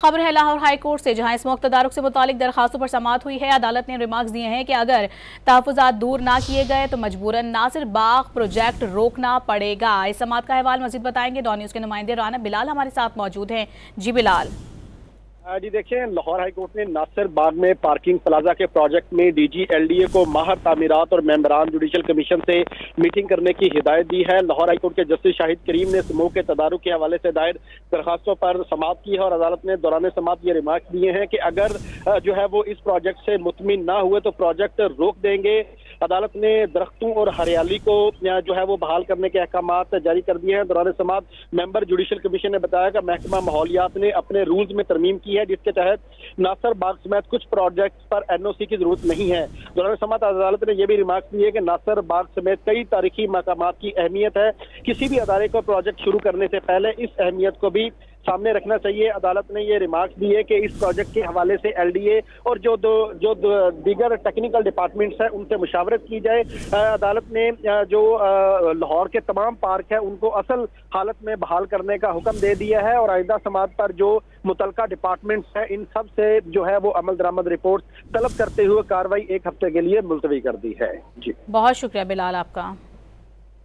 खबर है Lahore high court से, जहां इस मौके तदारुक से मुतालिक दरखास्तों पर समाअत हुई है। अदालत ने रिमार्क्स दिए हैं कि अगर तहफ़्फ़ुज़ात दूर ना किए गए तो मजबूरन नासिर बाग प्रोजेक्ट रोकना पड़ेगा। इस समाअत का अहवाल मज़ीद बताएंगे डॉन न्यूज़ के नुमाइंदे राना बिलाल हमारे साथ मौजूद हैं। जी बिलाल। जी देखिए, लाहौर हाई कोर्ट ने नासिर बाग में पार्किंग प्लाजा के प्रोजेक्ट में DG/LDA को माहर तामीरात और मेंबरान जुडिशल कमीशन से मीटिंग करने की हिदायत दी है। लाहौर हाई कोर्ट के जस्टिस शाहिद करीम ने समूह के तदारुक के हवाले से दायर दरखास्तों पर समाअत की है और अदालत ने दौरान समाअत ये रिमार्क दिए हैं कि अगर जो है वो इस प्रोजेक्ट से मुतमिन ना हुए तो प्रोजेक्ट रोक देंगे। अदालत ने दरख्तों और हरियाली को जो है वो बहाल करने के अहकामात जारी कर दिए हैं। दौरान समाअत मेंबर जुडिशल कमीशन ने बताया कि महकमा माहौलियात ने अपने रूल्स में तरमीम की है, जिसके तहत नासिर बाग समेत कुछ प्रोजेक्ट पर NOC की जरूरत नहीं है। दौरान समाअत अदालत ने यह भी रिमार्क दी है कि नासिर बाग समेत कई तारीखी मकामात की अहमियत है। किसी भी अदारे को प्रोजेक्ट शुरू करने से पहले इस अहमियत को भी सामने रखना चाहिए। अदालत ने ये रिमार्क्स दिए कि इस प्रोजेक्ट के हवाले से LDA और जो दीगर टेक्निकल डिपार्टमेंट्स हैं उनसे मुशावरत की जाए। अदालत ने जो लाहौर के तमाम पार्क हैं उनको असल हालत में बहाल करने का हुक्म दे दिया है और आइंदा समाअत पर जो मुतलका डिपार्टमेंट्स हैं इन सब से जो है वो अमल दरामद रिपोर्ट तलब करते हुए कार्रवाई 1 हफ्ते के लिए मुलतवी कर दी है। जी बहुत शुक्रिया बिलाल आपका।